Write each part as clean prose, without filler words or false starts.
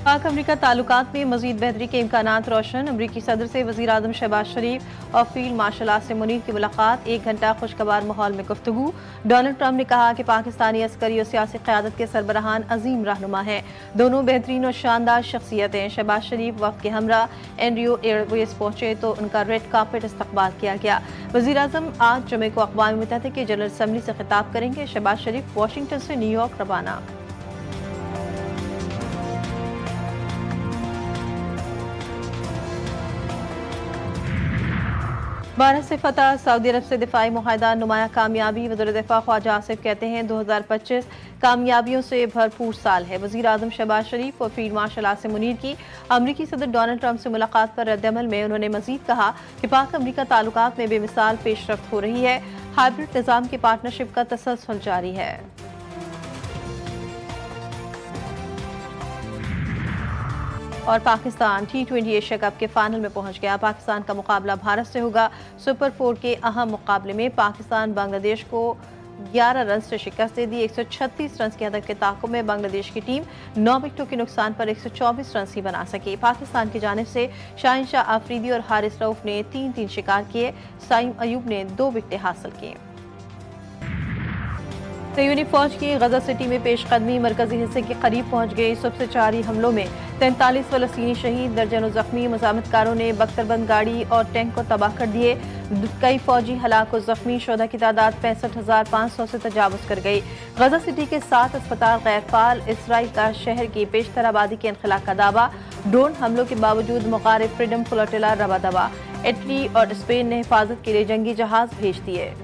पाक अमरीका ताल्लुकात में मजीद बेहतरी के इम्कानात रोशन। अमरीकी सदर से वज़ीर आज़म शहबाज शरीफ और फील्ड मार्शल आसिम मुनीर की मुलाकात, 1 घंटा खुशगवार माहौल में गुफ्तगू। डोनाल्ड ट्रंप ने कहा कि पाकिस्तानी अस्करी और सियासी क़यादत के सरबराहान अजीम रहनुमा हैं, दोनों बेहतरीन और शानदार शख्सियतें। शहबाज शरीफ वफ़द के हमरा एंड्रयू एयरवेज पहुंचे तो उनका रेड कार्पेट इस्तकबाल किया गया। वज़ीर आज़म आज जुमे को अक़वाम मुत्तहिदा की जनरल असम्बली से खिताब करेंगे। शहबाज शरीफ वाशिंगटन से न्यूयॉर्क रवाना। भारत से फतह, सऊदी अरब से दिफाई मुआहदा नुमाया कामयाबी। वज़ीर दिफा ख्वाजा आसिफ कहते हैं 2025 कामयाबियों से भरपूर साल है। वज़ीर आज़म शहबाज शरीफ और फील्ड मार्शल आसिम मुनीर की अमरीकी सदर डोनाल्ड ट्रंप से मुलाकात पर रद्दअमल में उन्होंने मजीद कहा कि पाक अमरीका ताल्लुकात में बेमिसाल पेशरफ्त हो रही है। हाइब्रिड निज़ाम की पार्टनरशिप का तसलसल जारी है। और पाकिस्तान T20 एशिया कप के फाइनल में पहुंच गया। पाकिस्तान का मुकाबला भारत से होगा। सुपर 4 के अहम मुकाबले में पाकिस्तान बांग्लादेश को 11 रन से शिकस्त दे दी। 136 रन के हदफ के ताक़ुब में बांग्लादेश की टीम 9 विकेटों के नुकसान पर 124 रन ही बना सकी। पाकिस्तान की जानिब से शाहीन शाह आफरीदी और हारिस रऊफ ने 3-3 शिकार किए। साइम अयूब ने 2 विकेटें हासिल की। यूनी फौज की गजा सिटी में पेशकदमी मरकजी हिस्से के करीब पहुंच गई। सुबह से जारी हमलों में 43 फलस्तीनी शहीद, दर्जनों जख्मी। मज़ामतकारों ने बख्तरबंद गाड़ी और टैंक को तबाह कर दिए। कई फौजी हलाक और जख्मी। शोधा की तादाद 65,500 से तजावुज़ कर गई। गजा सिटी के 7 अस्पताल गैर फाल। इसराइल का शहर की पेशतर आबादी के इनखला का दावा। ड्रोन हमलों के बावजूद मुखालिफ फ्रीडम फ्लोटिला रवा दवा। इटली और स्पेन ने हिफाजत के लिए जंगी जहाज भेज दिए।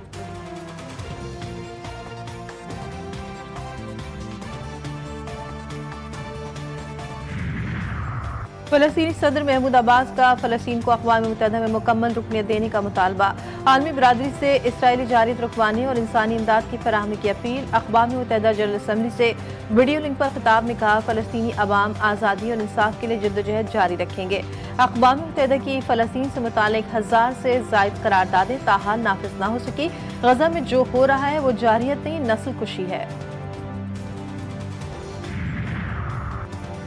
फ़लस्तीनी सदर महमूद अब्बास का फ़लस्तीन को अक़वाम मुत्तहिदा में मुकम्मल रुकनियत देने का मुतालबा। आलमी बरादरी से इसराइली जारी रुकवाने और इंसानी इमदाद की फराहमी की अपील। अक़वाम मुत्तहिदा जनरल असम्बली से वीडियो लिंक पर खिताब में कहा फ़लस्तीनी अवाम आज़ादी और इंसाफ के लिए जद्दोजहद जारी रखेंगे। अक़वाम मुत्तहिदा की फ़लस्तीन से मुतालिक 1000 से ज़ायद करारदादें ताहाल नाफिज न हो सकी। गज़ा में जो हो रहा है वो जारियत नहीं, नस्ल कुशी है।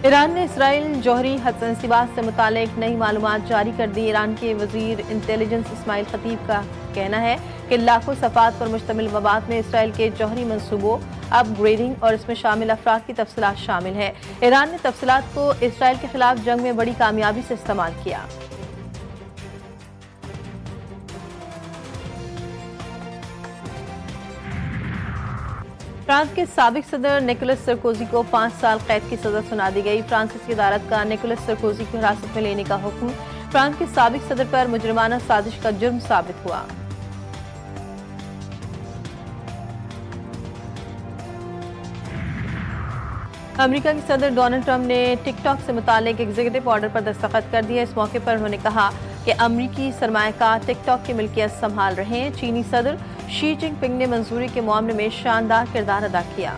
ईरान ने इसराइल जौहरी हदतनसीबात से मुतालिक नई मालूमात जारी कर दी। ईरान के वजीर इंटेलिजेंस इस्माइल खतीब का कहना है कि लाखों सफ़ात पर मुश्तमिल मवाद में इसराइल के जौहरी मंसूबों, अपग्रेडिंग और इसमें शामिल अफराद की तफसीलात शामिल है। ईरान ने तफसीलात को इसराइल के खिलाफ जंग में बड़ी कामयाबी से इस्तेमाल किया। फ्रांस के साबिक सदर निकोलस सरकोजी को 5 साल कैद की सजा सुना दी गई। फ्रांसीसी अदालत का निकोलस सरकोजी को हिरासत में लेने का हुक्म। फ्रांस के साबिक सदर पर मुजरिमाना साजिश का जुर्म साबित हुआ। अमेरिका के सदर डोनाल्ड ट्रंप ने टिकटॉक से मुतालिक एग्जीक्यूटिव ऑर्डर पर दस्तखत कर दिए। इस मौके पर उन्होंने कहा कि अमरीकी सरमायाकार टिकटॉक की मिल्कियत संभाल रहे हैं। चीनी सदर शी जिनपिंग ने मंजूरी के मामले में शानदार किरदार अदा किया।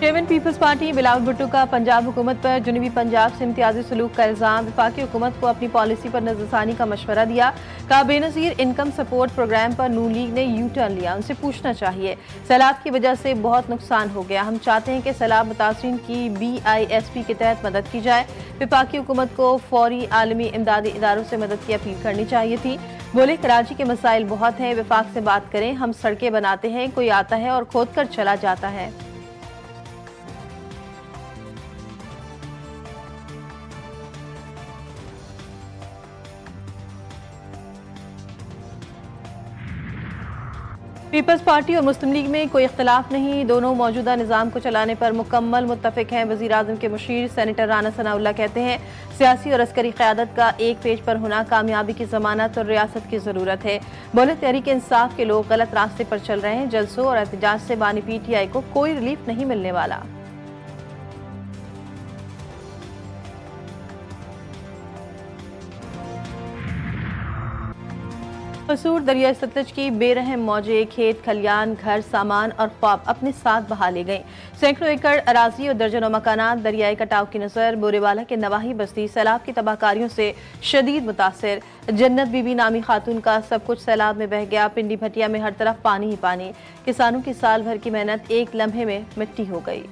चेयरमैन पीपल्स पार्टी बिलावल भुट्टो का पंजाब हुकूमत पर जुनूबी पंजाब से इम्तियाजी सलूक का इल्जाम। वफाकी हुकूमत को अपनी पॉलिसी पर नजरसानी का मशवरा दिया। कहा बेनज़ीर इनकम सपोर्ट प्रोग्राम पर नून लीग ने यू टर्न लिया, उनसे पूछना चाहिए। सैलाब की वजह से बहुत नुकसान हो गया, हम चाहते हैं कि सैलाब मुतासरीन की BISP के तहत मदद की जाए। वफाकी हुकूमत को फौरी आलमी इमदादी इदारों से मदद की अपील करनी चाहिए थी। बोले कराची के मसाइल बहुत हैं, वफाक से बात करें। हम सड़कें बनाते हैं, कोई आता है और खोद कर चला जाता है। पीपल्स पार्टी और मुस्लिम लीग में कोई इख्तिलाफ नहीं, दोनों मौजूदा निज़ाम को चलाने पर मुकम्मल मुत्तफिक हैं। वज़ीर आज़म के मुशीर सेनेटर राना सनाउल्लाह कहते हैं सियासी और अस्करी क़यादत का एक पेज पर होना कामयाबी की ज़मानत और रियासत की ज़रूरत है। बोले तहरीक इंसाफ के लोग गलत रास्ते पर चल रहे हैं। जलसों और एहतजाज से बानी PTI को कोई रिलीफ नहीं मिलने वाला। कसूर दरिया सतलज की बेरहम मौजें खेत खलियान घर सामान और ख्वाब अपने साथ बहा ले गईं। सैकड़ों एकड़ अराजी और दर्जनों मकानात दरियाई कटाव की नजर। बोरेवाला के नवाही बस्ती सैलाब की तबाहकारियों से शदीद मुतासिर। जन्नत बीबी नामी खातून का सब कुछ सैलाब में बह गया। पिंडी भटिया में हर तरफ पानी ही पानी। किसानों की साल भर की मेहनत एक लम्हे में मिट्टी हो गई।